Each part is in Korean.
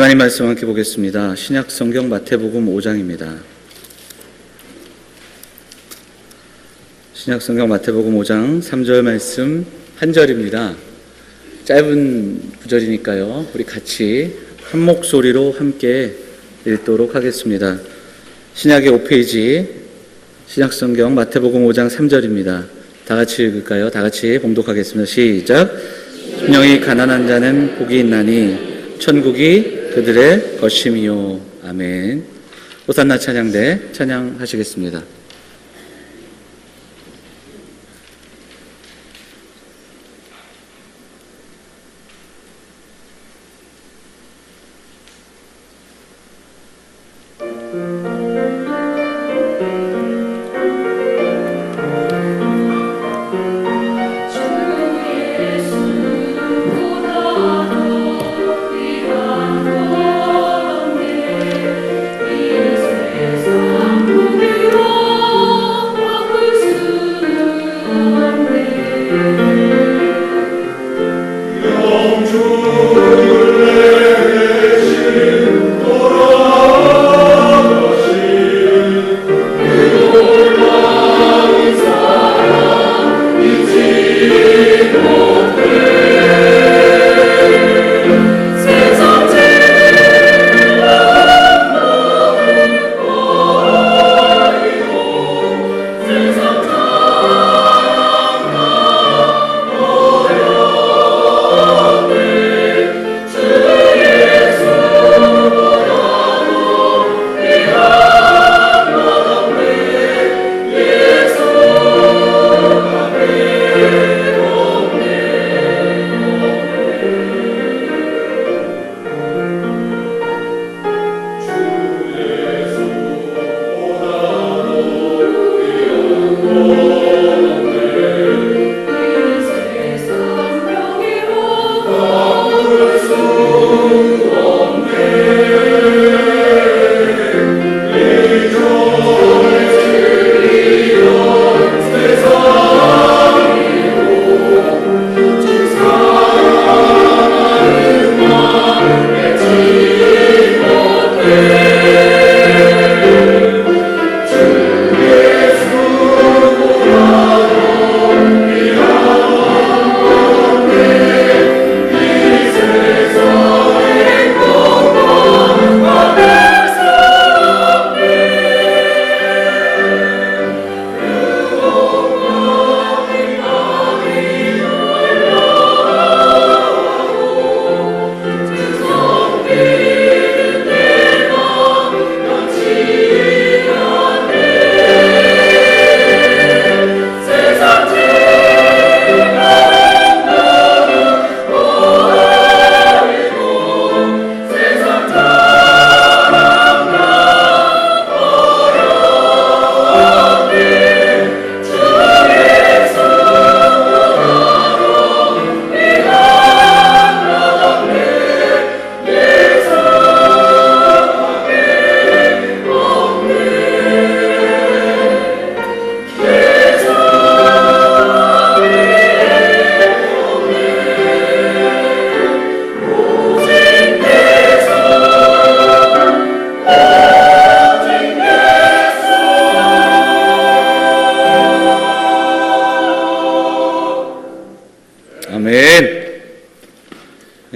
하나님 말씀 함께 보겠습니다. 신약 성경 마태복음 5장입니다. 신약 성경 마태복음 5장 3절 말씀 한 절입니다. 짧은 구절이니까요. 우리 같이 한 목소리로 함께 읽도록 하겠습니다. 신약의 5페이지 신약 성경 마태복음 5장 3절입니다. 다 같이 읽을까요? 다 같이 봉독하겠습니다. 시작. 심령이 가난한 자는 복이 있나니 천국이 그들의 것임이요. 아멘. 호산나 찬양대 찬양하시겠습니다.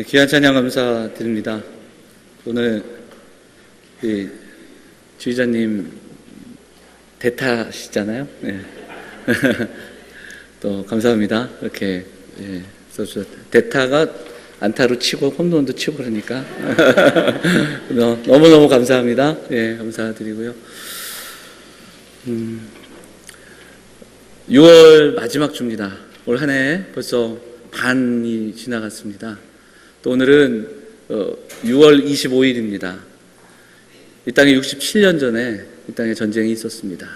귀한 찬양 감사드립니다. 오늘 주의자님 대타시잖아요. 네. 또 감사합니다. 이렇게 써주셔서 대타가 안타로 치고 홈런도 치고 그러니까 너무너무 감사합니다. 예, 감사드리고요. 6월 마지막 주입니다. 올 한 해 벌써 반이 지나갔습니다. 또 오늘은 6월 25일입니다. 이 땅에 67년 전에 이 땅에 전쟁이 있었습니다.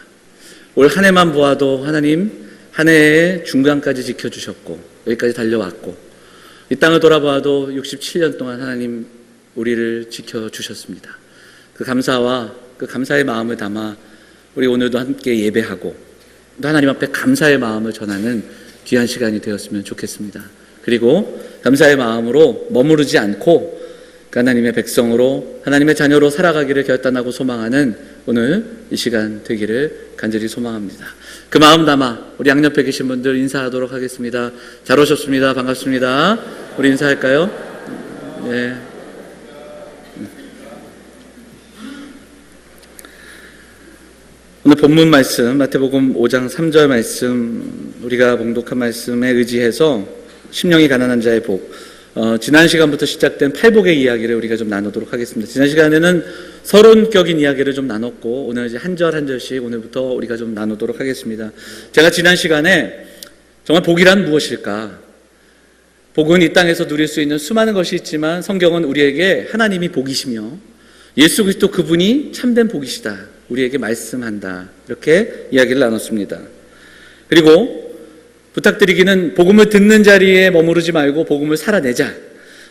올 한 해만 보아도 하나님 한 해의 중간까지 지켜주셨고 여기까지 달려왔고 이 땅을 돌아보아도 67년 동안 하나님 우리를 지켜주셨습니다. 그 감사와 그 감사의 마음을 담아 우리 오늘도 함께 예배하고 또 하나님 앞에 감사의 마음을 전하는 귀한 시간이 되었으면 좋겠습니다. 그리고 감사의 마음으로 머무르지 않고 하나님의 백성으로 하나님의 자녀로 살아가기를 결단하고 소망하는 오늘 이 시간 되기를 간절히 소망합니다. 그 마음 담아 우리 양옆에 계신 분들 인사하도록 하겠습니다. 잘 오셨습니다. 반갑습니다. 우리 인사할까요? 네. 오늘 본문 말씀 마태복음 5장 3절 말씀, 우리가 봉독한 말씀에 의지해서 심령이 가난한 자의 복, 지난 시간부터 시작된 팔복의 이야기를 우리가 좀 나누도록 하겠습니다. 지난 시간에는 서론격인 이야기를 좀 나눴고, 오늘 이제 한 절 한 절씩 오늘부터 우리가 좀 나누도록 하겠습니다. 제가 지난 시간에 정말 복이란 무엇일까? 복은 이 땅에서 누릴 수 있는 수많은 것이 있지만 성경은 우리에게 하나님이 복이시며 예수 그리스도 그분이 참된 복이시다, 우리에게 말씀한다, 이렇게 이야기를 나눴습니다. 그리고 부탁드리기는 복음을 듣는 자리에 머무르지 말고 복음을 살아내자.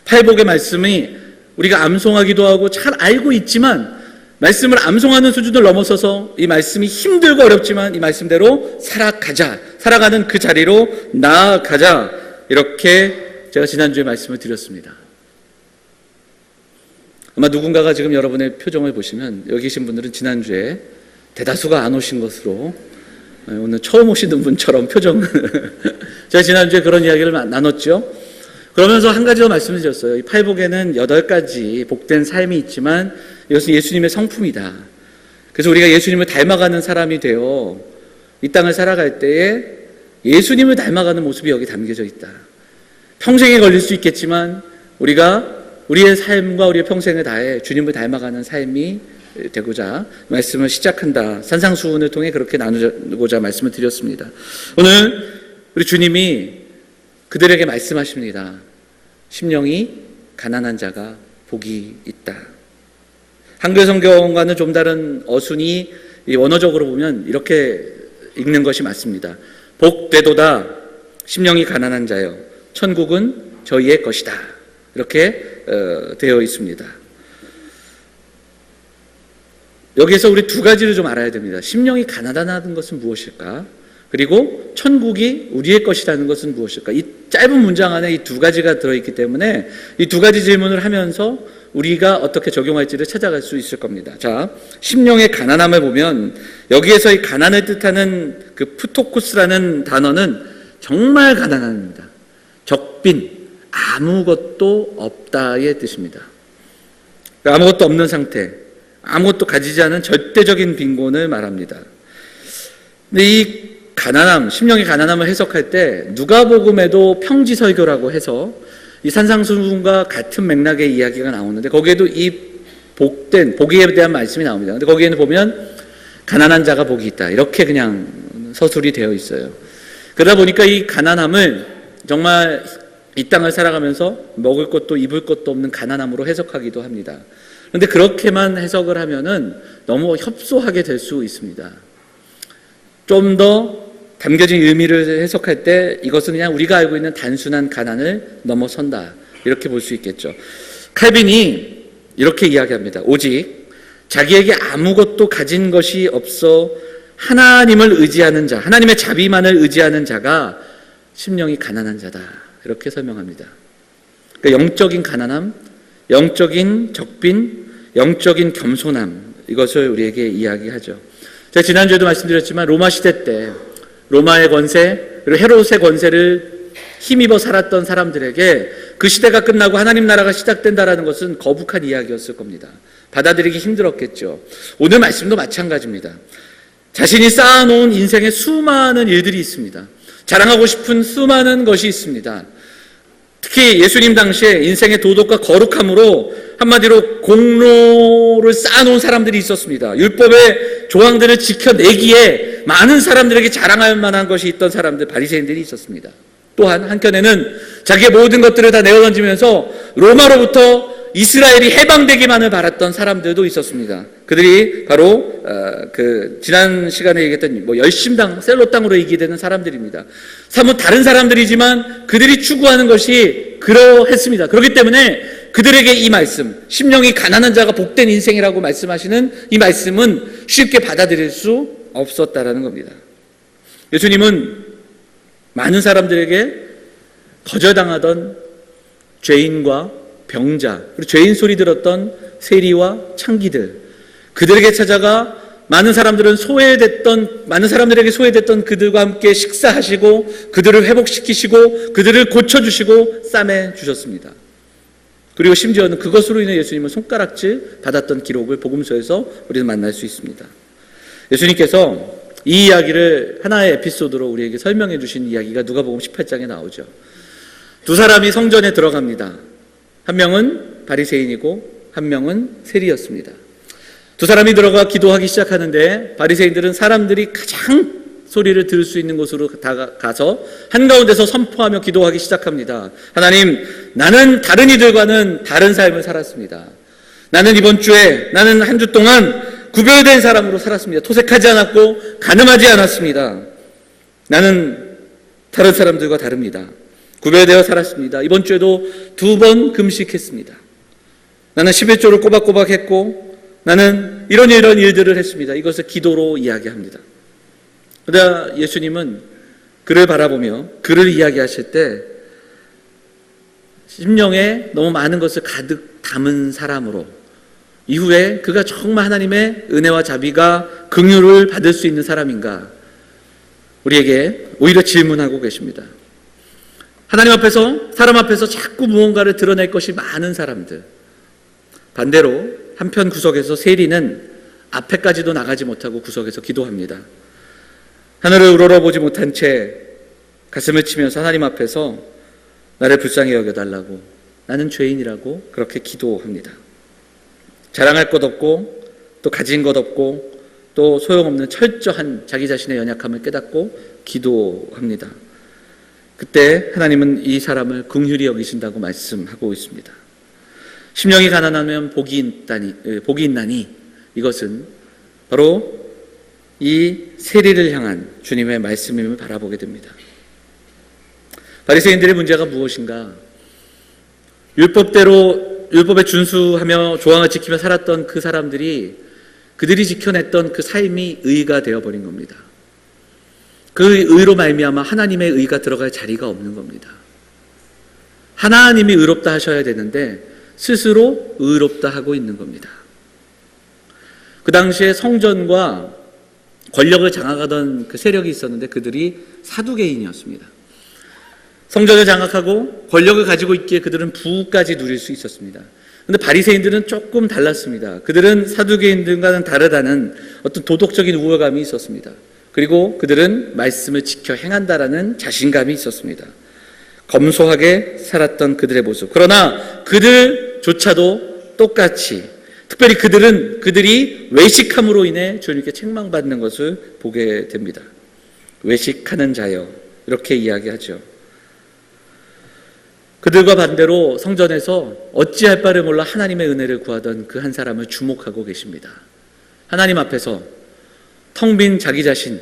팔복의 말씀이 우리가 암송하기도 하고 잘 알고 있지만 말씀을 암송하는 수준을 넘어서서 이 말씀이 힘들고 어렵지만 이 말씀대로 살아가자, 살아가는 그 자리로 나아가자, 이렇게 제가 지난주에 말씀을 드렸습니다. 아마 누군가가 지금 여러분의 표정을 보시면 여기 계신 분들은 지난주에 대다수가 안 오신 것으로, 오늘 처음 오시는 분처럼 표정을 제가 지난주에 그런 이야기를 나눴죠. 그러면서 한 가지 더 말씀을 드렸어요. 이 팔복에는 8가지 복된 삶이 있지만 이것은 예수님의 성품이다. 그래서 우리가 예수님을 닮아가는 사람이 되어 이 땅을 살아갈 때에 예수님을 닮아가는 모습이 여기 담겨져 있다. 평생에 걸릴 수 있겠지만 우리가 우리의 삶과 우리의 평생을 다해 주님을 닮아가는 삶이 되고자 말씀을 시작한다. 산상수훈을 통해 그렇게 나누고자 말씀을 드렸습니다. 오늘 우리 주님이 그들에게 말씀하십니다. 심령이 가난한 자가 복이 있다. 한글 성경과는 좀 다른 어순이 원어적으로 보면 이렇게 읽는 것이 맞습니다. 복되도다 심령이 가난한 자여, 천국은 저희의 것이다, 이렇게 되어 있습니다. 여기에서 우리 두 가지를 좀 알아야 됩니다. 심령이 가난하다는 것은 무엇일까? 그리고 천국이 우리의 것이라는 것은 무엇일까? 이 짧은 문장 안에 이 두 가지가 들어있기 때문에 이 두 가지 질문을 하면서 우리가 어떻게 적용할지를 찾아갈 수 있을 겁니다. 자, 심령의 가난함을 보면 여기에서 이 가난을 뜻하는 그 푸토쿠스라는 단어는 정말 가난합니다. 적빈, 아무것도 없다의 뜻입니다. 아무것도 없는 상태, 아무것도 가지지 않은 절대적인 빈곤을 말합니다. 근데 이 가난함, 심령의 가난함을 해석할 때 누가복음에도 평지설교라고 해서 이 산상수훈과 같은 맥락의 이야기가 나오는데 거기에도 이 복에 대한 말씀이 나옵니다. 근데 거기에는 보면 가난한 자가 복이 있다, 이렇게 그냥 서술이 되어 있어요. 그러다 보니까 이 가난함을 정말 이 땅을 살아가면서 먹을 것도 입을 것도 없는 가난함으로 해석하기도 합니다. 그런데 그렇게만 해석을 하면은 너무 협소하게 될 수 있습니다. 좀 더 담겨진 의미를 해석할 때 이것은 그냥 우리가 알고 있는 단순한 가난을 넘어선다, 이렇게 볼 수 있겠죠. 칼빈이 이렇게 이야기합니다. 오직 자기에게 아무것도 가진 것이 없어 하나님을 의지하는 자, 하나님의 자비만을 의지하는 자가 심령이 가난한 자다, 이렇게 설명합니다. 그러니까 영적인 가난함, 영적인 적빈, 영적인 겸손함, 이것을 우리에게 이야기하죠. 제가 지난주에도 말씀드렸지만 로마 시대 때 로마의 권세, 그리고 헤롯의 권세를 힘입어 살았던 사람들에게 그 시대가 끝나고 하나님 나라가 시작된다라는 것은 거북한 이야기였을 겁니다. 받아들이기 힘들었겠죠. 오늘 말씀도 마찬가지입니다. 자신이 쌓아놓은 인생에 수많은 일들이 있습니다. 자랑하고 싶은 수많은 것이 있습니다. 특히 예수님 당시에 인생의 도덕과 거룩함으로 한마디로 공로를 쌓아놓은 사람들이 있었습니다. 율법의 조항들을 지켜내기에 많은 사람들에게 자랑할 만한 것이 있던 사람들, 바리새인들이 있었습니다. 또한 한켠에는 자기의 모든 것들을 다 내어던지면서 로마로부터 이스라엘이 해방되기만을 바랐던 사람들도 있었습니다. 그들이 바로 지난 시간에 얘기했던 열심당, 셀로 땅으로 얘기되는 사람들입니다. 사뭇 다른 사람들이지만 그들이 추구하는 것이 그러했습니다. 그렇기 때문에 그들에게 이 말씀, 심령이 가난한 자가 복된 인생이라고 말씀하시는 이 말씀은 쉽게 받아들일 수 없었다라는 겁니다. 예수님은 많은 사람들에게 거절당하던 죄인과 병자, 그리고 죄인 소리 들었던 세리와 창기들, 그들에게 찾아가 많은 사람들에게 소외됐던 그들과 함께 식사하시고 그들을 회복시키시고 그들을 고쳐주시고 싸매 주셨습니다. 그리고 심지어는 그것으로 인해 예수님은 손가락질 받았던 기록을 복음서에서 우리는 만날 수 있습니다. 예수님께서 이 이야기를 하나의 에피소드로 우리에게 설명해 주신 이야기가 누가복음 18장에 나오죠. 두 사람이 성전에 들어갑니다. 한 명은 바리새인이고 한 명은 세리였습니다. 두 사람이 들어가 기도하기 시작하는데 바리새인들은 사람들이 가장 소리를 들을 수 있는 곳으로 가서 한가운데서 선포하며 기도하기 시작합니다. 하나님, 나는 다른 이들과는 다른 삶을 살았습니다. 나는 나는 한 주 동안 구별된 사람으로 살았습니다. 토색하지 않았고 간음하지 않았습니다. 나는 다른 사람들과 다릅니다. 구별되어 살았습니다. 이번 주에도 2번 금식했습니다. 나는 11조를 꼬박꼬박 했고 나는 이런 일들을 했습니다. 이것을 기도로 이야기합니다. 그러나 예수님은 그를 바라보며 그를 이야기하실 때 심령에 너무 많은 것을 가득 담은 사람으로 이후에 그가 정말 하나님의 은혜와 자비가 긍휼을 받을 수 있는 사람인가 우리에게 오히려 질문하고 계십니다. 하나님 앞에서 사람 앞에서 자꾸 무언가를 드러낼 것이 많은 사람들, 반대로 한편 구석에서 세리는 앞에까지도 나가지 못하고 구석에서 기도합니다. 하늘을 우러러보지 못한 채 가슴을 치면서 하나님 앞에서 나를 불쌍히 여겨달라고, 나는 죄인이라고 그렇게 기도합니다. 자랑할 것 없고 또 가진 것 없고 또 소용없는 철저한 자기 자신의 연약함을 깨닫고 기도합니다. 그때 하나님은 이 사람을 긍휼히 여기신다고 말씀하고 있습니다. 심령이 가난하면 복이 있나니 이것은 바로 이 세리를 향한 주님의 말씀임을 바라보게 됩니다. 바리새인들의 문제가 무엇인가? 율법에 준수하며 조항을 지키며 살았던 그 사람들이 그들이 지켜냈던 그 삶이 의가 되어버린 겁니다. 그 의로 말미암아 하나님의 의가 들어갈 자리가 없는 겁니다. 하나님이 의롭다 하셔야 되는데 스스로 의롭다 하고 있는 겁니다. 그 당시에 성전과 권력을 장악하던 그 세력이 있었는데 그들이 사두개인이었습니다. 성전을 장악하고 권력을 가지고 있기에 그들은 부까지 누릴 수 있었습니다. 그런데 바리새인들은 조금 달랐습니다. 그들은 사두개인들과는 다르다는 어떤 도덕적인 우월감이 있었습니다. 그리고 그들은 말씀을 지켜 행한다라는 자신감이 있었습니다. 검소하게 살았던 그들의 모습. 그러나 그들조차도 똑같이, 특별히 그들이 외식함으로 인해 주님께 책망받는 것을 보게 됩니다. 외식하는 자여, 이렇게 이야기하죠. 그들과 반대로 성전에서 어찌할 바를 몰라 하나님의 은혜를 구하던 그 한 사람을 주목하고 계십니다. 하나님 앞에서 텅 빈 자기 자신,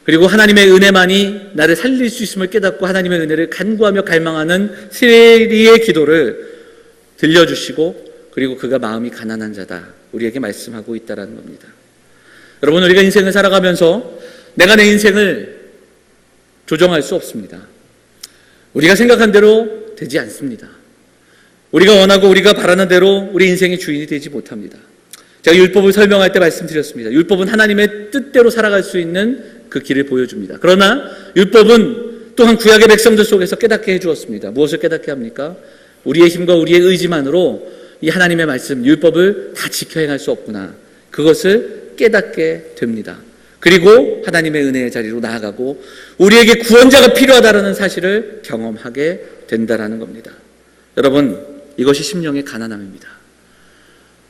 그리고 하나님의 은혜만이 나를 살릴 수 있음을 깨닫고 하나님의 은혜를 간구하며 갈망하는 세리의 기도를 들려주시고, 그리고 그가 마음이 가난한 자다, 우리에게 말씀하고 있다는 겁니다. 여러분, 우리가 인생을 살아가면서 내가 내 인생을 조정할 수 없습니다. 우리가 생각한 대로 되지 않습니다. 우리가 원하고 우리가 바라는 대로 우리 인생의 주인이 되지 못합니다. 제가 율법을 설명할 때 말씀드렸습니다. 율법은 하나님의 뜻대로 살아갈 수 있는 그 길을 보여줍니다. 그러나 율법은 또한 구약의 백성들 속에서 깨닫게 해주었습니다. 무엇을 깨닫게 합니까? 우리의 힘과 우리의 의지만으로 이 하나님의 말씀, 율법을 다 지켜 행할 수 없구나. 그것을 깨닫게 됩니다. 그리고 하나님의 은혜의 자리로 나아가고 우리에게 구원자가 필요하다는 사실을 경험하게 된다는 겁니다. 여러분, 이것이 심령의 가난함입니다.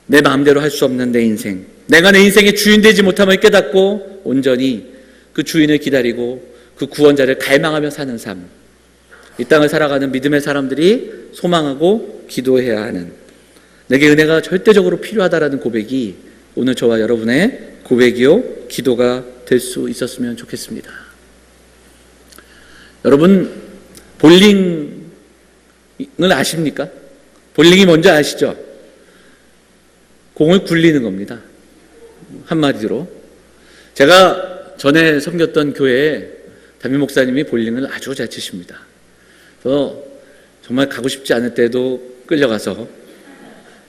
내 마음대로 할 수 없는 내 인생, 내가 내 인생의 주인 되지 못함을 깨닫고 온전히 그 주인을 기다리고 그 구원자를 갈망하며 사는 삶, 이 땅을 살아가는 믿음의 사람들이 소망하고 기도해야 하는, 내게 은혜가 절대적으로 필요하다라는 고백이 오늘 저와 여러분의 고백이요 기도가 될 수 있었으면 좋겠습니다. 여러분, 볼링을 아십니까? 볼링이 뭔지 아시죠? 공을 굴리는 겁니다. 한마디로. 제가 전에 섬겼던 교회에 담임 목사님이 볼링을 아주 잘 치십니다. 그래서 정말 가고 싶지 않을 때도 끌려가서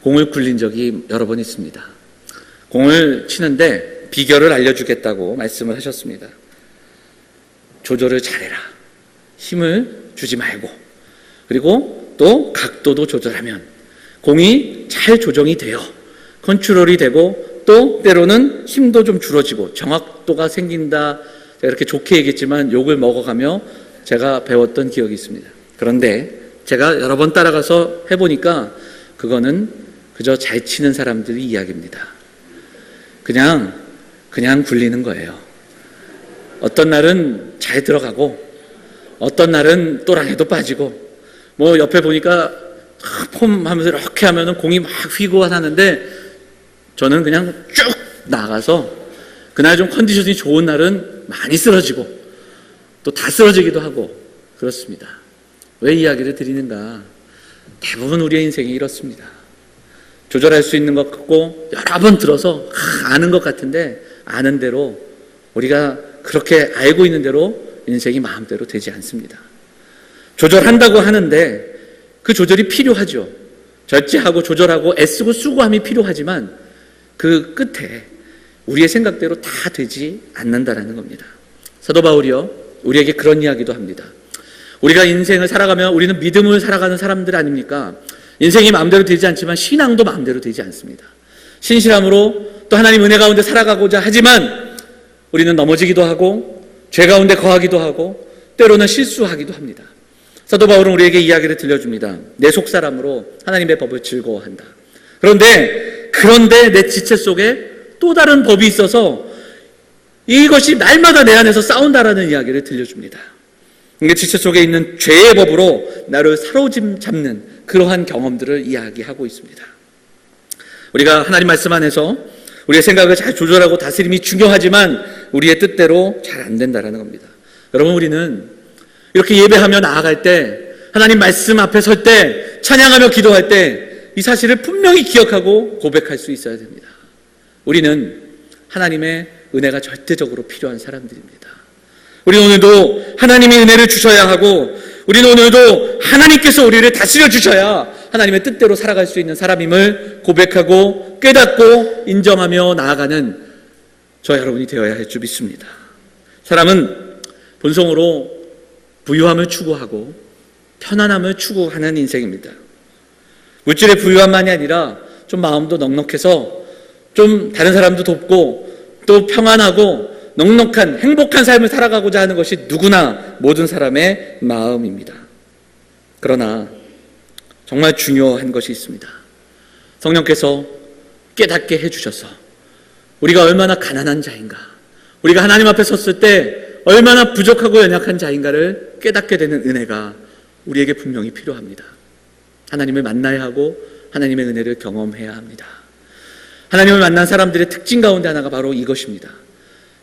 공을 굴린 적이 여러 번 있습니다. 공을 치는데 비결을 알려주겠다고 말씀을 하셨습니다. 조절을 잘해라. 힘을 주지 말고, 그리고 또 각도도 조절하면 공이 잘 조정이 돼요. 컨트롤이 되고, 또 때로는 힘도 좀 줄어지고 정확도가 생긴다. 제가 이렇게 좋게 얘기했지만 욕을 먹어가며 제가 배웠던 기억이 있습니다. 그런데 제가 여러 번 따라가서 해보니까 그거는 그저 잘 치는 사람들의 이야기입니다. 그냥 굴리는 거예요. 어떤 날은 잘 들어가고, 어떤 날은 또랑해도 빠지고, 뭐 옆에 보니까 폼 하면서 이렇게 하면은 공이 막 휘고 하는데, 저는 그냥 쭉 나가서 그날 좀 컨디션이 좋은 날은 많이 쓰러지고 또 다 쓰러지기도 하고 그렇습니다. 왜 이야기를 드리는가? 대부분 우리의 인생이 이렇습니다. 조절할 수 있는 것 같고 여러 번 들어서 아는 것 같은데, 아는 대로, 우리가 그렇게 알고 있는 대로 인생이 마음대로 되지 않습니다. 조절한다고 하는데 그 조절이 필요하죠. 절제하고 조절하고 애쓰고 수고함이 필요하지만 그 끝에 우리의 생각대로 다 되지 않는다라는 겁니다. 사도 바울이요, 우리에게 그런 이야기도 합니다. 우리가 인생을 살아가면 우리는 믿음을 살아가는 사람들 아닙니까? 인생이 마음대로 되지 않지만 신앙도 마음대로 되지 않습니다. 신실함으로 또 하나님 은혜 가운데 살아가고자 하지만 우리는 넘어지기도 하고 죄 가운데 거하기도 하고 때로는 실수하기도 합니다. 사도 바울은 우리에게 이야기를 들려줍니다. 내 속사람으로 하나님의 법을 즐거워한다. 그런데 내 지체 속에 또 다른 법이 있어서 이것이 날마다 내 안에서 싸운다라는 이야기를 들려줍니다. 내 지체 속에 있는 죄의 법으로 나를 사로잡는 그러한 경험들을 이야기하고 있습니다. 우리가 하나님 말씀 안에서 우리의 생각을 잘 조절하고 다스림이 중요하지만 우리의 뜻대로 잘 안 된다라는 겁니다. 여러분, 우리는 이렇게 예배하며 나아갈 때, 하나님 말씀 앞에 설 때, 찬양하며 기도할 때 이 사실을 분명히 기억하고 고백할 수 있어야 됩니다. 우리는 하나님의 은혜가 절대적으로 필요한 사람들입니다. 우리는 오늘도 하나님의 은혜를 주셔야 하고, 우리는 오늘도 하나님께서 우리를 다스려 주셔야 하나님의 뜻대로 살아갈 수 있는 사람임을 고백하고 깨닫고 인정하며 나아가는 저 여러분이 되어야 할 줄 믿습니다. 사람은 본성으로 부유함을 추구하고 편안함을 추구하는 인생입니다. 물질의 부유함만이 아니라 좀 마음도 넉넉해서 좀 다른 사람도 돕고 또 평안하고 넉넉한 행복한 삶을 살아가고자 하는 것이 누구나 모든 사람의 마음입니다. 그러나 정말 중요한 것이 있습니다. 성령께서 깨닫게 해주셔서 우리가 얼마나 가난한 자인가, 우리가 하나님 앞에 섰을 때 얼마나 부족하고 연약한 자인가를 깨닫게 되는 은혜가 우리에게 분명히 필요합니다. 하나님을 만나야 하고 하나님의 은혜를 경험해야 합니다. 하나님을 만난 사람들의 특징 가운데 하나가 바로 이것입니다.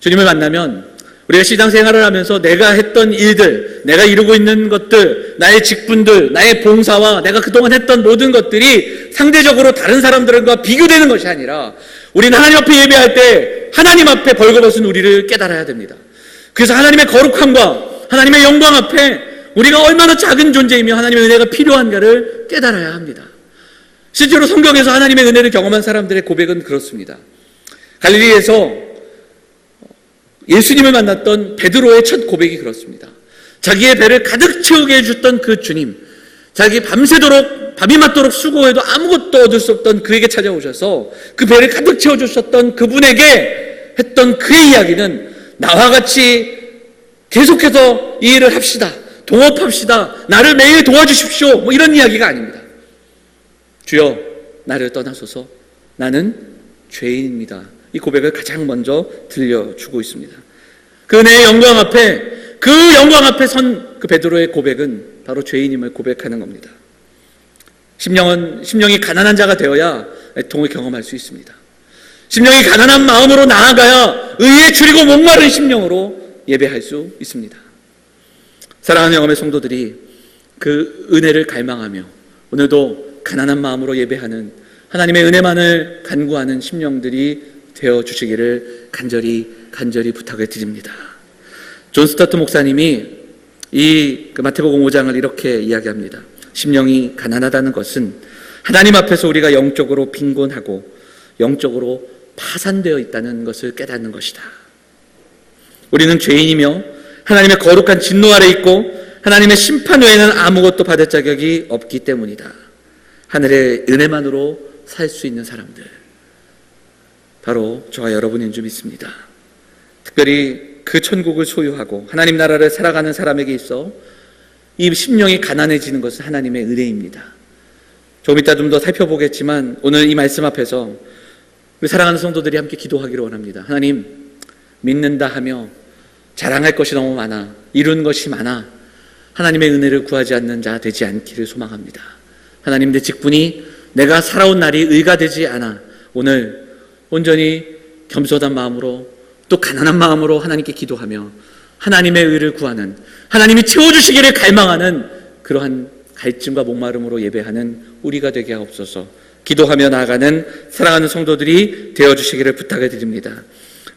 주님을 만나면 우리가 신앙생활을 하면서 내가 했던 일들, 내가 이루고 있는 것들, 나의 직분들, 나의 봉사와 내가 그동안 했던 모든 것들이 상대적으로 다른 사람들과 비교되는 것이 아니라 우리는 하나님 앞에 예배할 때 하나님 앞에 벌거벗은 우리를 깨달아야 됩니다. 그래서 하나님의 거룩함과 하나님의 영광 앞에 우리가 얼마나 작은 존재이며 하나님의 은혜가 필요한가를 깨달아야 합니다. 실제로 성경에서 하나님의 은혜를 경험한 사람들의 고백은 그렇습니다. 갈릴리에서 예수님을 만났던 베드로의 첫 고백이 그렇습니다. 자기의 배를 가득 채우게 해주셨던 그 주님, 자기 밤새도록 밤이 맞도록 수고해도 아무것도 얻을 수 없던 그에게 찾아오셔서 그 배를 가득 채워주셨던 그분에게 했던 그의 이야기는 나와 같이 계속해서 이 일을 합시다, 동업합시다, 나를 매일 도와주십시오, 뭐 이런 이야기가 아닙니다. 주여 나를 떠나소서, 나는 죄인입니다. 이 고백을 가장 먼저 들려주고 있습니다. 그 은혜의 영광 앞에, 그 영광 앞에 선 그 베드로의 고백은 바로 죄인임을 고백하는 겁니다. 심령이 가난한 자가 되어야 애통을 경험할 수 있습니다. 심령이 가난한 마음으로 나아가야 의에 줄이고 목마른 심령으로 예배할 수 있습니다. 사랑하는 영험의 성도들이 그 은혜를 갈망하며 오늘도 가난한 마음으로 예배하는 하나님의 은혜만을 간구하는 심령들이 되어주시기를 간절히 부탁을 드립니다. 존 스타트 목사님이 이 마태복음 5장을 이렇게 이야기합니다. 심령이 가난하다는 것은 하나님 앞에서 우리가 영적으로 빈곤하고 영적으로 파산되어 있다는 것을 깨닫는 것이다. 우리는 죄인이며 하나님의 거룩한 진노 아래 있고 하나님의 심판 외에는 아무것도 받을 자격이 없기 때문이다. 하늘의 은혜만으로 살 수 있는 사람들, 바로 저와 여러분인 줄 믿습니다. 특별히 그 천국을 소유하고 하나님 나라를 살아가는 사람에게 있어 이 심령이 가난해지는 것은 하나님의 은혜입니다. 조금 이따 좀 더 살펴보겠지만 오늘 이 말씀 앞에서 우리 사랑하는 성도들이 함께 기도하기를 원합니다. 하나님, 믿는다 하며 자랑할 것이 너무 많아, 이룬 것이 많아 하나님의 은혜를 구하지 않는 자 되지 않기를 소망합니다. 하나님, 내 직분이 내가 살아온 날이 의가 되지 않아 오늘 온전히 겸손한 마음으로 또 가난한 마음으로 하나님께 기도하며 하나님의 의를 구하는, 하나님이 채워주시기를 갈망하는 그러한 갈증과 목마름으로 예배하는 우리가 되게 하옵소서. 기도하며 나아가는 사랑하는 성도들이 되어주시기를 부탁을 드립니다.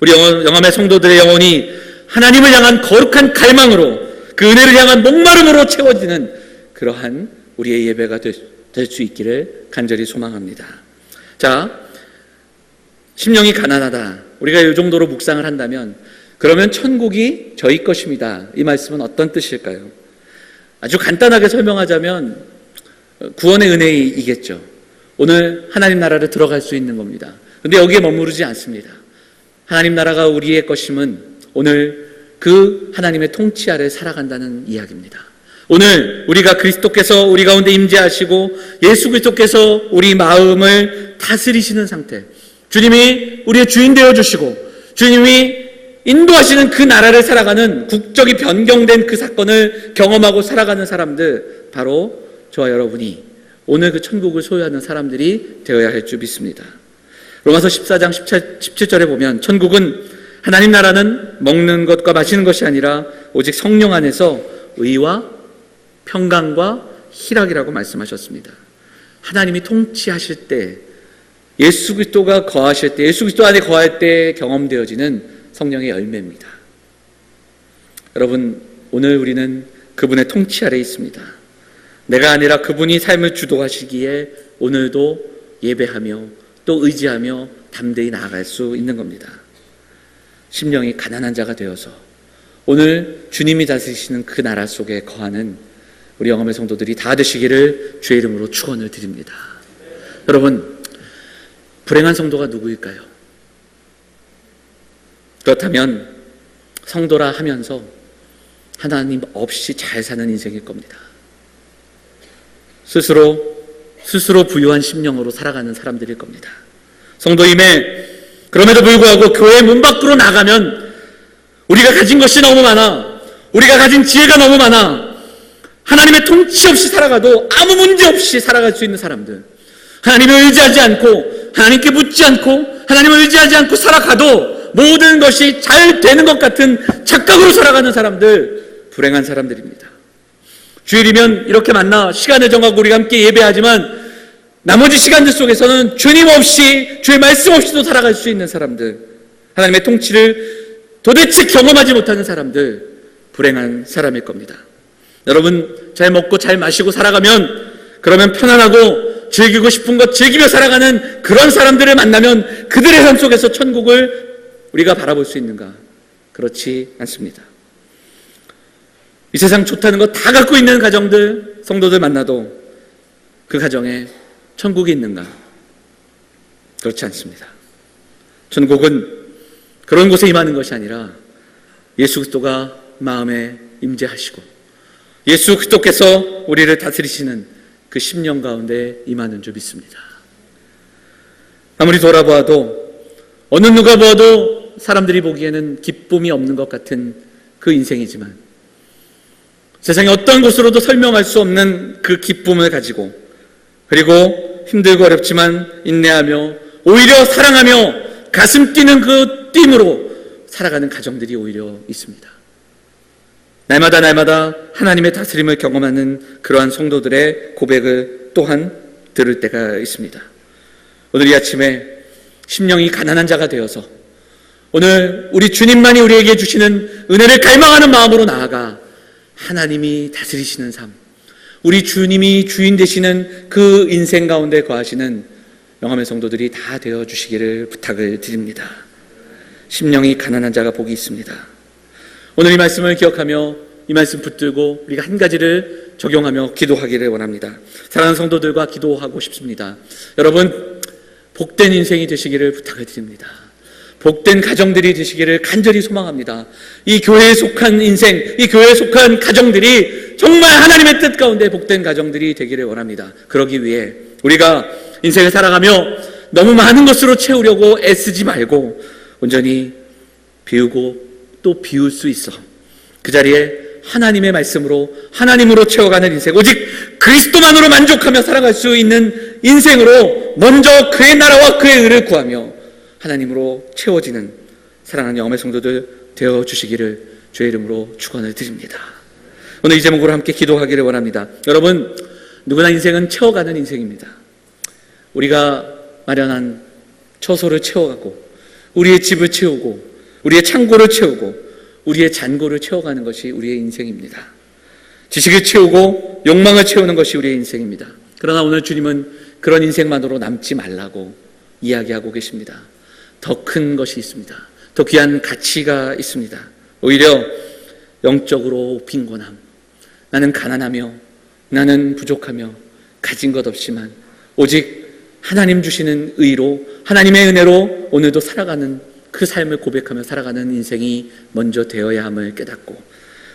우리 영암의 성도들의 영혼이 하나님을 향한 거룩한 갈망으로, 그 은혜를 향한 목마름으로 채워지는 그러한 우리의 예배가 될 수 있기를 간절히 소망합니다. 자, 심령이 가난하다, 우리가 이 정도로 묵상을 한다면 그러면 천국이 저희 것입니다. 이 말씀은 어떤 뜻일까요? 아주 간단하게 설명하자면 구원의 은혜이겠죠. 오늘 하나님 나라를 들어갈 수 있는 겁니다. 그런데 여기에 머무르지 않습니다. 하나님 나라가 우리의 것임은 오늘 그 하나님의 통치 아래 살아간다는 이야기입니다. 오늘 우리가 그리스도께서 우리 가운데 임재하시고 예수 그리스도께서 우리 마음을 다스리시는 상태, 주님이 우리의 주인 되어주시고 주님이 인도하시는 그 나라를 살아가는 국적이 변경된 그 사건을 경험하고 살아가는 사람들, 바로 저와 여러분이 오늘 그 천국을 소유하는 사람들이 되어야 할 줄 믿습니다. 로마서 14장 17절에 보면 천국은 하나님 나라는 먹는 것과 마시는 것이 아니라 오직 성령 안에서 의와 평강과 희락이라고 말씀하셨습니다. 하나님이 통치하실 때, 예수 그리스도가 거하실 때, 예수 그리스도 안에 거할 때 경험되어지는 성령의 열매입니다. 여러분, 오늘 우리는 그분의 통치 아래 있습니다. 내가 아니라 그분이 삶을 주도하시기에 오늘도 예배하며 또 의지하며 담대히 나아갈 수 있는 겁니다. 심령이 가난한 자가 되어서 오늘 주님이 다스리시는 그 나라 속에 거하는 우리 영암의 성도들이 다 되시기를 주의 이름으로 축원을 드립니다. 여러분, 불행한 성도가 누구일까요? 그렇다면 성도라 하면서 하나님 없이 잘 사는 인생일 겁니다. 스스로 부유한 심령으로 살아가는 사람들일 겁니다. 성도임에 그럼에도 불구하고 교회 문 밖으로 나가면 우리가 가진 것이 너무 많아, 우리가 가진 지혜가 너무 많아, 하나님의 통치 없이 살아가도 아무 문제 없이 살아갈 수 있는 사람들, 하나님을 의지하지 않고 하나님께 묻지 않고 하나님을 의지하지 않고 살아가도 모든 것이 잘 되는 것 같은 착각으로 살아가는 사람들, 불행한 사람들입니다. 주일이면 이렇게 만나 시간을 정하고 우리가 함께 예배하지만 나머지 시간들 속에서는 주님 없이, 주의 말씀 없이도 살아갈 수 있는 사람들, 하나님의 통치를 도대체 경험하지 못하는 사람들, 불행한 사람일 겁니다. 여러분, 잘 먹고 잘 마시고 살아가면, 그러면 편안하고 즐기고 싶은 것 즐기며 살아가는 그런 사람들을 만나면 그들의 삶 속에서 천국을 우리가 바라볼 수 있는가? 그렇지 않습니다. 이 세상 좋다는 거 다 갖고 있는 가정들, 성도들 만나도 그 가정에 천국이 있는가? 그렇지 않습니다. 천국은 그런 곳에 임하는 것이 아니라 예수 그리스도가 마음에 임재하시고 예수 그리스도께서 우리를 다스리시는 그 심령 가운데 임하는 줄 믿습니다. 아무리 돌아보아도, 어느 누가 보아도 사람들이 보기에는 기쁨이 없는 것 같은 그 인생이지만 세상의 어떤 곳으로도 설명할 수 없는 그 기쁨을 가지고, 그리고 힘들고 어렵지만 인내하며 오히려 사랑하며 가슴 뛰는 그 뜀으로 살아가는 가정들이 오히려 있습니다. 날마다 하나님의 다스림을 경험하는 그러한 성도들의 고백을 또한 들을 때가 있습니다. 오늘 이 아침에 심령이 가난한 자가 되어서 오늘 우리 주님만이 우리에게 주시는 은혜를 갈망하는 마음으로 나아가 하나님이 다스리시는 삶, 우리 주님이 주인 되시는 그 인생 가운데 거하시는 영암의 성도들이 다 되어주시기를 부탁을 드립니다. 심령이 가난한 자가 복이 있습니다. 오늘 이 말씀을 기억하며 이 말씀 붙들고 우리가 한 가지를 적용하며 기도하기를 원합니다. 사랑하는 성도들과 기도하고 싶습니다. 여러분, 복된 인생이 되시기를 부탁을 드립니다. 복된 가정들이 되시기를 간절히 소망합니다. 이 교회에 속한 인생, 이 교회에 속한 가정들이 정말 하나님의 뜻 가운데 복된 가정들이 되기를 원합니다. 그러기 위해 우리가 인생을 살아가며 너무 많은 것으로 채우려고 애쓰지 말고 온전히 비우고 또 비울 수 있어 그 자리에 하나님의 말씀으로 하나님으로 채워가는 인생, 오직 그리스도만으로 만족하며 살아갈 수 있는 인생으로 먼저 그의 나라와 그의 의를 구하며 하나님으로 채워지는 사랑하는 영암의 성도들 되어주시기를 주의 이름으로 축원을 드립니다. 오늘 이 제목으로 함께 기도하기를 원합니다. 여러분, 누구나 인생은 채워가는 인생입니다. 우리가 마련한 처소를 채워가고 우리의 집을 채우고 우리의 창고를 채우고 우리의 잔고를 채워가는 것이 우리의 인생입니다. 지식을 채우고 욕망을 채우는 것이 우리의 인생입니다. 그러나 오늘 주님은 그런 인생만으로 남지 말라고 이야기하고 계십니다. 더 큰 것이 있습니다. 더 귀한 가치가 있습니다. 오히려 영적으로 빈곤함, 나는 가난하며 나는 부족하며 가진 것 없지만 오직 하나님 주시는 의로 하나님의 은혜로 오늘도 살아가는 그 삶을 고백하며 살아가는 인생이 먼저 되어야 함을 깨닫고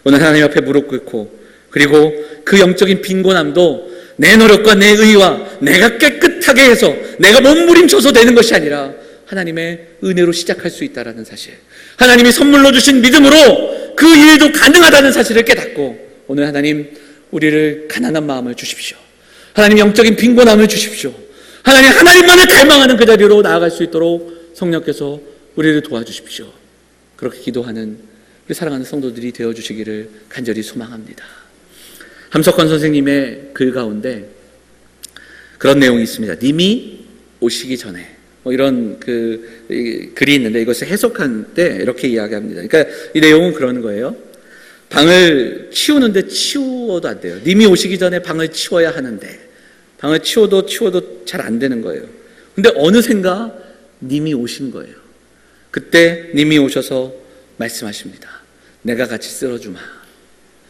오늘 하나님 앞에 무릎 꿇고 그리고 그 영적인 빈곤함도 내 노력과 내 의와 내가 깨끗하게 해서 내가 몸부림쳐서 되는 것이 아니라 하나님의 은혜로 시작할 수 있다는 사실, 하나님이 선물로 주신 믿음으로 그 일도 가능하다는 사실을 깨닫고 오늘 하나님 우리를 가난한 마음을 주십시오. 하나님 영적인 빈곤함을 주십시오. 하나님만을 갈망하는 그 자리로 나아갈 수 있도록 성령께서 우리를 도와주십시오. 그렇게 기도하는 우리 사랑하는 성도들이 되어주시기를 간절히 소망합니다. 함석헌 선생님의 글 가운데 그런 내용이 있습니다. 님이 오시기 전에 이런 글이 있는데 이것을 해석할 때 이렇게 이야기합니다. 그러니까 이 내용은 그런 거예요. 방을 치우는데 치워도 안 돼요. 님이 오시기 전에 방을 치워야 하는데 방을 치워도 잘 안 되는 거예요. 근데 어느샌가 님이 오신 거예요. 그때 님이 오셔서 말씀하십니다. 내가 같이 쓸어주마.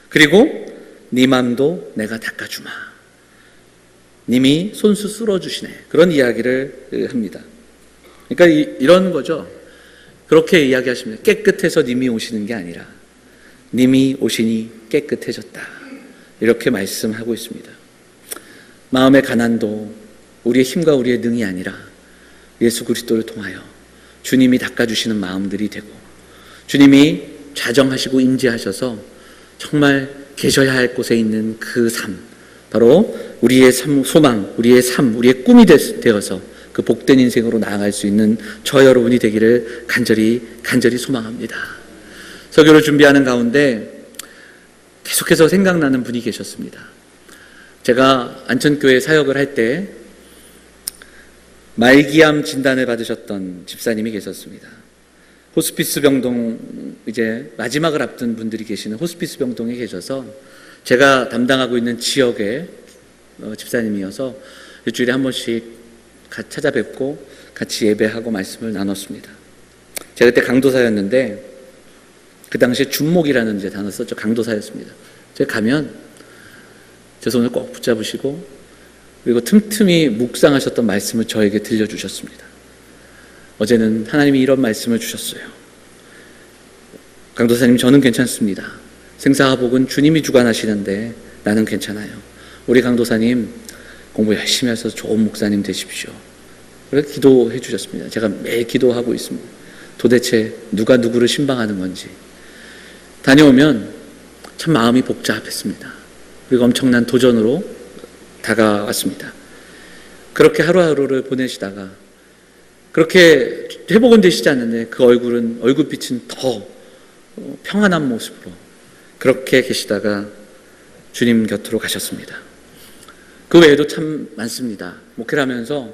그리고 네 맘도 내가 닦아주마. 님이 손수 쓸어주시네. 그런 이야기를 합니다. 그러니까 이런 거죠. 그렇게 이야기하십니다. 깨끗해서 님이 오시는 게 아니라 님이 오시니 깨끗해졌다. 이렇게 말씀하고 있습니다. 마음의 가난도 우리의 힘과 우리의 능이 아니라 예수 그리스도를 통하여 주님이 닦아주시는 마음들이 되고 주님이 좌정하시고 임재하셔서 정말 계셔야 할 곳에 있는 그 삶, 바로 우리의 소망, 우리의 삶, 우리의 꿈이 되어서 그 복된 인생으로 나아갈 수 있는 저 여러분이 되기를 간절히 소망합니다. 설교를 준비하는 가운데 계속해서 생각나는 분이 계셨습니다. 제가 안천교회 사역을 할 때 말기암 진단을 받으셨던 집사님이 계셨습니다. 호스피스 병동 이제 마지막을 앞둔 분들이 계시는 호스피스 병동에 계셔서 제가 담당하고 있는 지역의 집사님이어서 일주일에 한 번씩 찾아뵙고 같이 예배하고 말씀을 나눴습니다. 제가 그때 강도사였는데 그 당시에 준목이라는 이제 단어 썼죠. 강도사였습니다. 제가 가면 제 손을 꼭 붙잡으시고 그리고 틈틈이 묵상하셨던 말씀을 저에게 들려주셨습니다. 어제는 하나님이 이런 말씀을 주셨어요. 강도사님, 저는 괜찮습니다. 생사와 복은 주님이 주관하시는데 나는 괜찮아요. 우리 강도사님 공부 열심히 하셔서 좋은 목사님 되십시오. 그렇게 기도해 주셨습니다. 제가 매일 기도하고 있습니다. 도대체 누가 누구를 신방하는 건지. 다녀오면 참 마음이 복잡했습니다. 그리고 엄청난 도전으로 다가왔습니다. 그렇게 하루하루를 보내시다가 그렇게 회복은 되시지 않는데 그 얼굴빛은 더 평안한 모습으로 그렇게 계시다가 주님 곁으로 가셨습니다. 그 외에도 참 많습니다. 목회를 하면서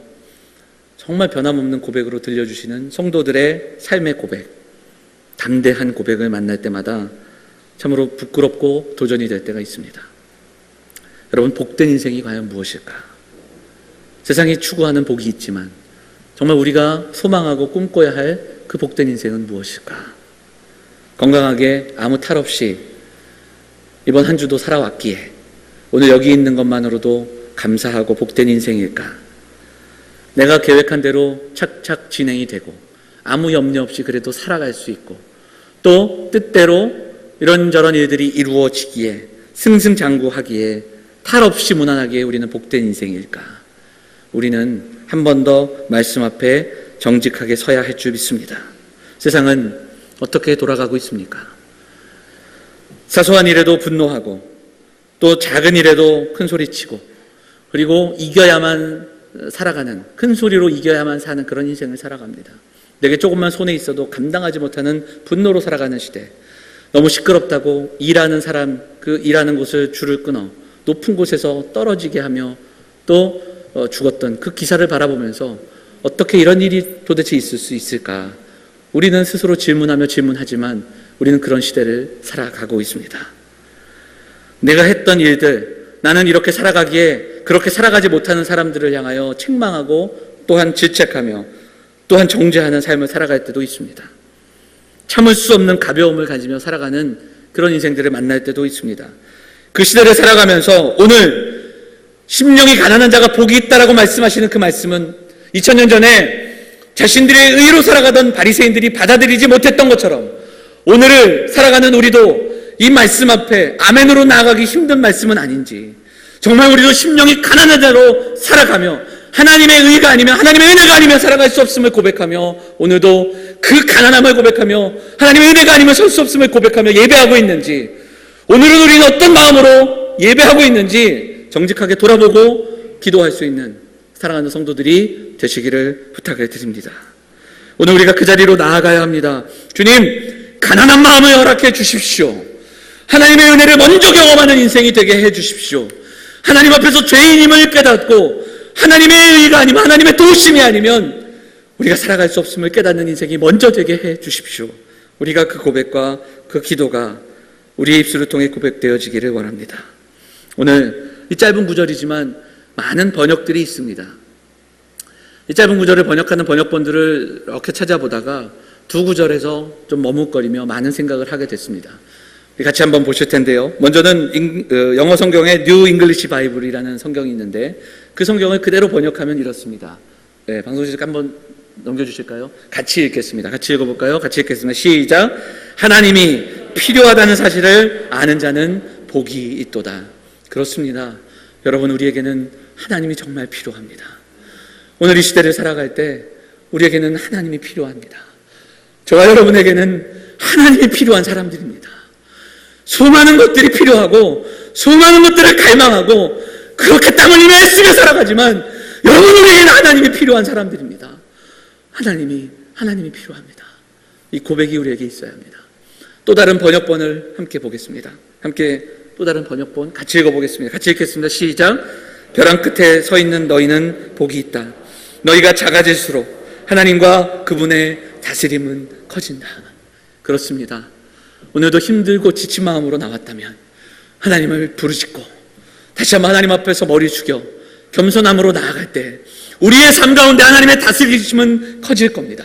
정말 변함없는 고백으로 들려주시는 성도들의 삶의 고백, 담대한 고백을 만날 때마다 참으로 부끄럽고 도전이 될 때가 있습니다. 여러분, 복된 인생이 과연 무엇일까? 세상이 추구하는 복이 있지만 정말 우리가 소망하고 꿈꿔야 할 그 복된 인생은 무엇일까? 건강하게 아무 탈 없이 이번 한 주도 살아왔기에 오늘 여기 있는 것만으로도 감사하고 복된 인생일까? 내가 계획한 대로 착착 진행이 되고 아무 염려 없이 그래도 살아갈 수 있고 또 뜻대로 이런저런 일들이 이루어지기에 승승장구하기에 탈 없이 무난하게 우리는 복된 인생일까? 우리는 한 번 더 말씀 앞에 정직하게 서야 할 줄 믿습니다. 세상은 어떻게 돌아가고 있습니까? 사소한 일에도 분노하고 또 작은 일에도 큰 소리치고 그리고 이겨야만 살아가는, 큰 소리로 이겨야만 사는 그런 인생을 살아갑니다. 내게 조금만 손에 있어도 감당하지 못하는 분노로 살아가는 시대. 너무 시끄럽다고 일하는 사람, 그 일하는 곳을 줄을 끊어 높은 곳에서 떨어지게 하며 또 죽었던 그 기사를 바라보면서 어떻게 이런 일이 도대체 있을 수 있을까? 우리는 스스로 질문하며 질문하지만 우리는 그런 시대를 살아가고 있습니다. 내가 했던 일들, 나는 이렇게 살아가기에 그렇게 살아가지 못하는 사람들을 향하여 책망하고 또한 질책하며 또한 정죄하는 삶을 살아갈 때도 있습니다. 참을 수 없는 가벼움을 가지며 살아가는 그런 인생들을 만날 때도 있습니다. 그 시대를 살아가면서 오늘 심령이 가난한 자가 복이 있다라고 말씀하시는 그 말씀은 2000년 전에 자신들의 의로 살아가던 바리새인들이 받아들이지 못했던 것처럼 오늘을 살아가는 우리도 이 말씀 앞에 아멘으로 나아가기 힘든 말씀은 아닌지, 정말 우리도 심령이 가난한 자로 살아가며 하나님의 의가 아니면, 하나님의 은혜가 아니면 살아갈 수 없음을 고백하며 오늘도 그 가난함을 고백하며 하나님의 은혜가 아니면 설 수 없음을 고백하며 예배하고 있는지, 오늘은 우리는 어떤 마음으로 예배하고 있는지 정직하게 돌아보고 기도할 수 있는 사랑하는 성도들이 되시기를 부탁을 드립니다. 오늘 우리가 그 자리로 나아가야 합니다. 주님, 가난한 마음을 허락해 주십시오. 하나님의 은혜를 먼저 경험하는 인생이 되게 해 주십시오. 하나님 앞에서 죄인임을 깨닫고 하나님의 의가 아니면, 하나님의 도우심이 아니면 우리가 살아갈 수 없음을 깨닫는 인생이 먼저 되게 해 주십시오. 우리가 그 고백과 그 기도가 우리의 입술을 통해 고백되어지기를 원합니다. 오늘 이 짧은 구절이지만 많은 번역들이 있습니다. 이 짧은 구절을 번역하는 번역본들을 이렇게 찾아보다가 두 구절에서 좀 머뭇거리며 많은 생각을 하게 됐습니다. 같이 한번 보실 텐데요. 먼저는 영어 성경의 뉴 잉글리시 바이블이라는 성경이 있는데 그 성경을 그대로 번역하면 이렇습니다. 네, 방송실 한번 넘겨주실까요? 같이 읽겠습니다. 같이 읽어볼까요? 같이 읽겠습니다. 시작. 하나님이 필요하다는 사실을 아는 자는 복이 있도다. 그렇습니다. 여러분, 우리에게는 하나님이 정말 필요합니다. 오늘 이 시대를 살아갈 때 우리에게는 하나님이 필요합니다. 저와 여러분에게는 하나님이 필요한 사람들입니다. 수많은 것들이 필요하고 수많은 것들을 갈망하고 그렇게 땀 흘리며 애쓰며 살아가지만 여러분, 우리에게는 하나님이 필요한 사람들입니다. 하나님이 필요합니다. 이 고백이 우리에게 있어야 합니다. 또 다른 번역본을 함께 보겠습니다. 함께 또 다른 번역본 같이 읽어보겠습니다. 같이 읽겠습니다. 시작. 벼랑 끝에 서 있는 너희는 복이 있다. 너희가 작아질수록 하나님과 그분의 다스림은 커진다. 그렇습니다. 오늘도 힘들고 지친 마음으로 나왔다면 하나님을 부르짖고 다시 한번 하나님 앞에서 머리 숙여 겸손함으로 나아갈 때 우리의 삶 가운데 하나님의 다스리심은 커질 겁니다.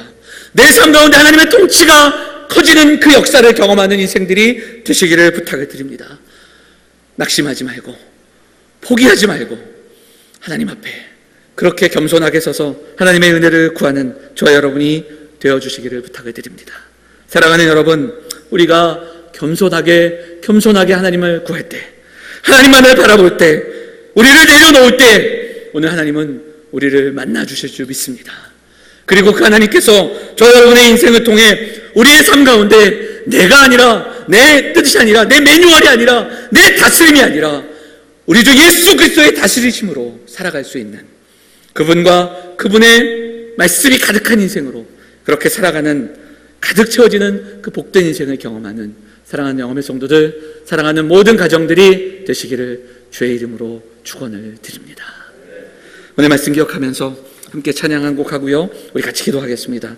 내 삶 가운데 하나님의 통치가 커지는 그 역사를 경험하는 인생들이 되시기를 부탁을 드립니다. 낙심하지 말고 포기하지 말고 하나님 앞에 그렇게 겸손하게 서서 하나님의 은혜를 구하는 저와 여러분이 되어주시기를 부탁을 드립니다. 사랑하는 여러분, 우리가 겸손하게 하나님을 구할 때, 하나님만을 바라볼 때, 우리를 내려놓을 때 오늘 하나님은 우리를 만나주실 줄 믿습니다. 그리고 그 하나님께서 저와 여러분의 인생을 통해 우리의 삶 가운데 내가 아니라, 내 뜻이 아니라, 내 매뉴얼이 아니라, 내 다스림이 아니라 우리 주 예수 그리스도의 다스리심으로 살아갈 수 있는 그분과 그분의 말씀이 가득한 인생으로 그렇게 살아가는, 가득 채워지는 그 복된 인생을 경험하는 사랑하는 영험의 성도들, 사랑하는 모든 가정들이 되시기를 주의 이름으로 축원을 드립니다. 오늘 말씀 기억하면서 함께 찬양 한 곡 하고요, 우리 같이 기도하겠습니다.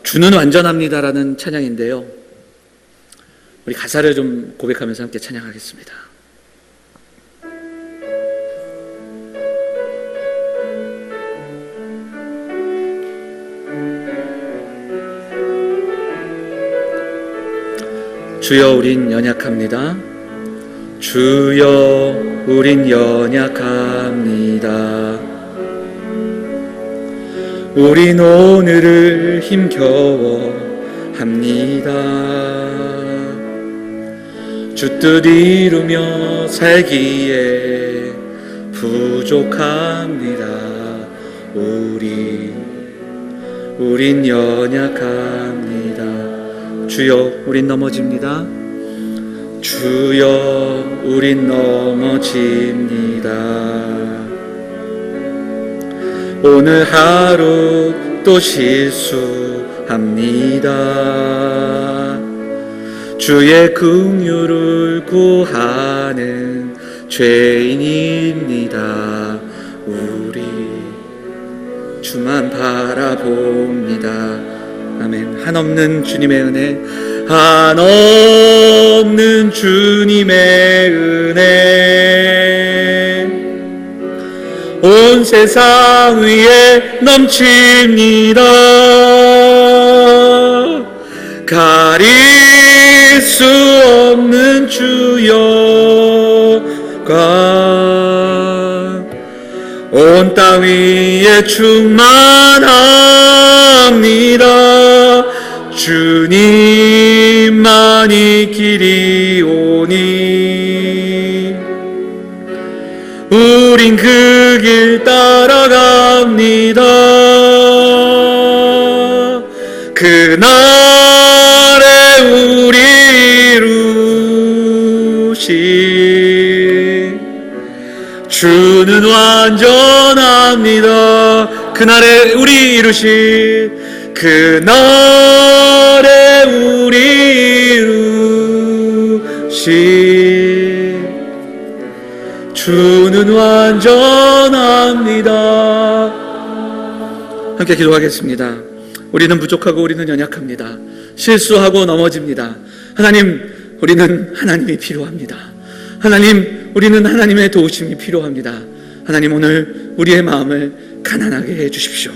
주는 완전합니다라는 찬양인데요, 우리 가사를 좀 고백하면서 함께 찬양하겠습니다. 주여 우린 연약합니다. 주여 우린 연약합니다. 우린 오늘을 힘겨워 합니다. 주 뜻 이루며 살기에 부족합니다. 우린 연약합니다. 주여 우린 넘어집니다. 주여 우린 넘어집니다. 오늘 하루 또 실수합니다. 주의 긍휼을 구하는 죄인입니다. 우리 주만 바라봅니다. 아멘. 한없는 주님의 은혜, 한없는 주님의 은혜 온 세상 위에 넘칩니다. 가릴 수 없는 주여가 온 땅 위에 충만합니다. 주님만이 길이오니 우린 그 길 따라갑니다. 그날에 우리 이루신 주는 완전합니다. 그날에 우리 이루신 그날에 우리 이루신 주는 완전합니다. 함께 기도하겠습니다. 우리는 부족하고 우리는 연약합니다. 실수하고 넘어집니다. 하나님, 우리는 하나님이 필요합니다. 하나님, 우리는 하나님의 도우심이 필요합니다. 하나님, 오늘 우리의 마음을 가난하게 해주십시오.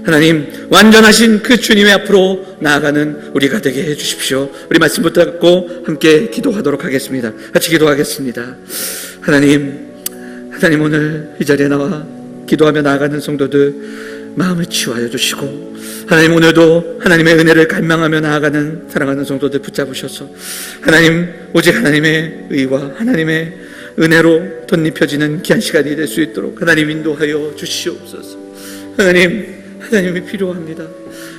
하나님, 완전하신 그 주님의 앞으로 나아가는 우리가 되게 해주십시오. 우리 말씀 붙잡고 함께 기도하도록 하겠습니다. 같이 기도하겠습니다. 하나님 오늘 이 자리에 나와 기도하며 나아가는 성도들 마음을 치유하여 주시고, 하나님 오늘도 하나님의 은혜를 갈망하며 나아가는 사랑하는 성도들 붙잡으셔서 하나님, 오직 하나님의 의와 하나님의 은혜로 덧입혀지는 귀한 시간이 될 수 있도록 하나님 인도하여 주시옵소서. 하나님이 필요합니다.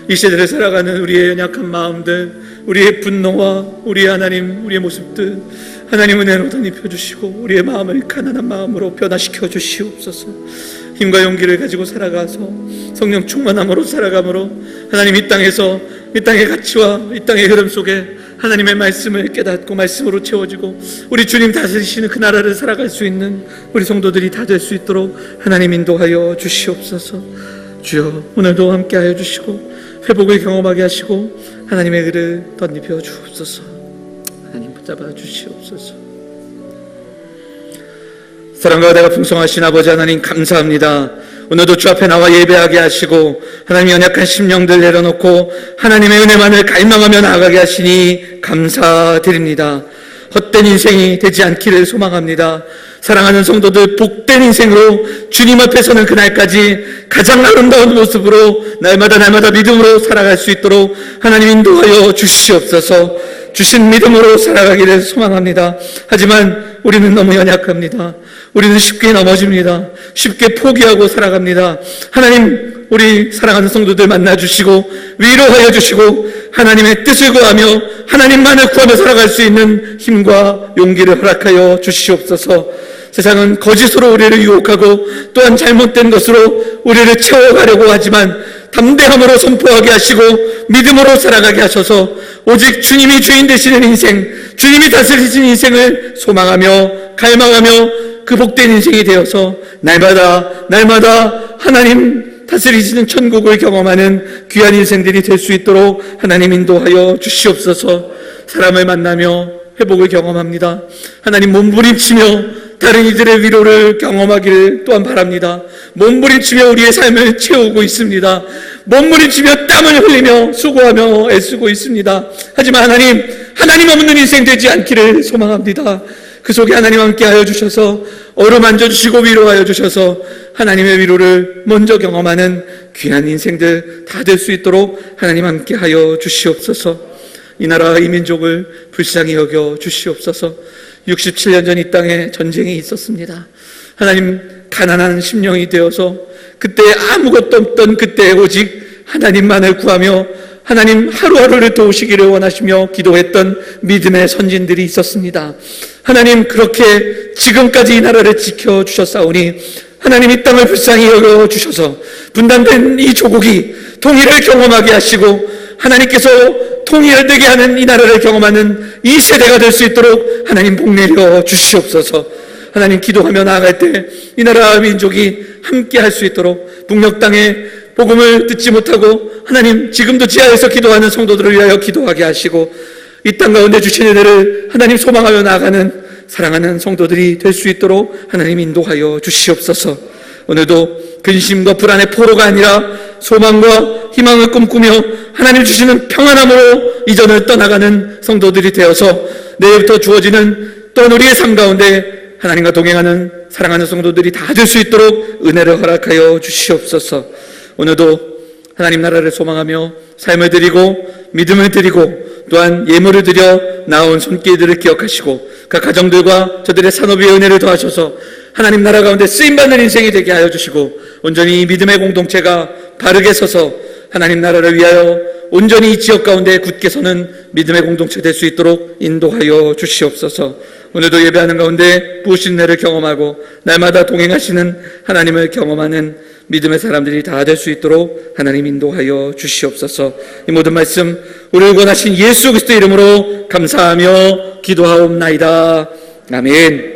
이 시대를 살아가는 우리의 연약한 마음들, 우리의 분노와 우리의 하나님, 우리의 모습들 하나님 은혜로 덧입혀 주시고 우리의 마음을 가난한 마음으로 변화시켜 주시옵소서. 힘과 용기를 가지고 살아가서 성령 충만함으로 살아감으로 하나님 이 땅의 가치와 이 땅의 흐름 속에 하나님의 말씀을 깨닫고 말씀으로 채워지고 우리 주님 다스리시는 그 나라를 살아갈 수 있는 우리 성도들이 다 될 수 있도록 하나님 인도하여 주시옵소서. 주여 오늘도 함께하여 주시고 회복을 경험하게 하시고 하나님의 의를 덧입혀 주옵소서. 하나님 붙잡아 주시옵소서. 사랑과 은혜가 풍성하신 아버지 하나님 감사합니다. 오늘도 주 앞에 나와 예배하게 하시고 하나님 연약한 심령들 내려놓고 하나님의 은혜만을 갈망하며 나아가게 하시니 감사드립니다. 헛된 인생이 되지 않기를 소망합니다. 사랑하는 성도들 복된 인생으로 주님 앞에 서는 그날까지 가장 아름다운 모습으로 날마다 믿음으로 살아갈 수 있도록 하나님 인도하여 주시옵소서. 주신 믿음으로 살아가기를 소망합니다. 하지만 우리는 너무 연약합니다. 우리는 쉽게 넘어집니다. 쉽게 포기하고 살아갑니다. 하나님, 우리 사랑하는 성도들 만나주시고 위로하여 주시고 하나님의 뜻을 구하며 하나님만을 구하며 살아갈 수 있는 힘과 용기를 허락하여 주시옵소서. 세상은 거짓으로 우리를 유혹하고 또한 잘못된 것으로 우리를 채워가려고 하지만 담대함으로 선포하게 하시고 믿음으로 살아가게 하셔서 오직 주님이 주인 되시는 인생, 주님이 다스리시는 인생을 소망하며 갈망하며 그 복된 인생이 되어서 날마다 하나님 다스리시는 천국을 경험하는 귀한 인생들이 될 수 있도록 하나님 인도하여 주시옵소서. 사람을 만나며 회복을 경험합니다. 하나님 몸부림치며 다른 이들의 위로를 경험하기를 또한 바랍니다. 몸부림치며 우리의 삶을 채우고 있습니다. 몸부림치며 땀을 흘리며 수고하며 애쓰고 있습니다. 하지만 하나님 없는 인생 되지 않기를 소망합니다. 그 속에 하나님 함께하여 주셔서 어루만져 주시고 위로하여 주셔서 하나님의 위로를 먼저 경험하는 귀한 인생들 다 될 수 있도록 하나님 함께하여 주시옵소서. 이 나라와 이 민족을 불쌍히 여겨 주시옵소서. 67년 전 이 땅에 전쟁이 있었습니다. 하나님, 가난한 심령이 되어서 그때 아무것도 없던 그때 오직 하나님만을 구하며 하나님 하루하루를 도우시기를 원하시며 기도했던 믿음의 선진들이 있었습니다. 하나님, 그렇게 지금까지 이 나라를 지켜주셨사오니 하나님, 이 땅을 불쌍히 여겨주셔서 분단된 이 조국이 통일을 경험하게 하시고 하나님께서 통일되게 하는 이 나라를 경험하는 이 세대가 될 수 있도록 하나님 복내려 주시옵소서. 하나님, 기도하며 나아갈 때 이 나라와 민족이 함께 할 수 있도록 북녘 땅에 복음을 듣지 못하고 하나님 지금도 지하에서 기도하는 성도들을 위하여 기도하게 하시고 이 땅 가운데 주신 은혜를 하나님 소망하며 나아가는 사랑하는 성도들이 될 수 있도록 하나님 인도하여 주시옵소서. 오늘도 근심과 불안의 포로가 아니라 소망과 희망을 꿈꾸며 하나님 주시는 평안함으로 이전을 떠나가는 성도들이 되어서 내일부터 주어지는 또한 우리의 삶 가운데 하나님과 동행하는 사랑하는 성도들이 다 될 수 있도록 은혜를 허락하여 주시옵소서. 오늘도 하나님 나라를 소망하며 삶을 드리고 믿음을 드리고 또한 예물을 드려 나온 손길들을 기억하시고 각 가정들과 저들의 산업 위에 은혜를 더하셔서 하나님 나라 가운데 쓰임받는 인생이 되게 하여 주시고 온전히 이 믿음의 공동체가 바르게 서서 하나님 나라를 위하여 온전히 이 지역 가운데 굳게 서는 믿음의 공동체 될 수 있도록 인도하여 주시옵소서. 오늘도 예배하는 가운데 부으신 은혜를 경험하고 날마다 동행하시는 하나님을 경험하는 믿음의 사람들이 다 될 수 있도록 하나님 인도하여 주시옵소서. 이 모든 말씀 우리를 구원하신 예수 그리스도 이름으로 감사하며 기도하옵나이다. 아멘.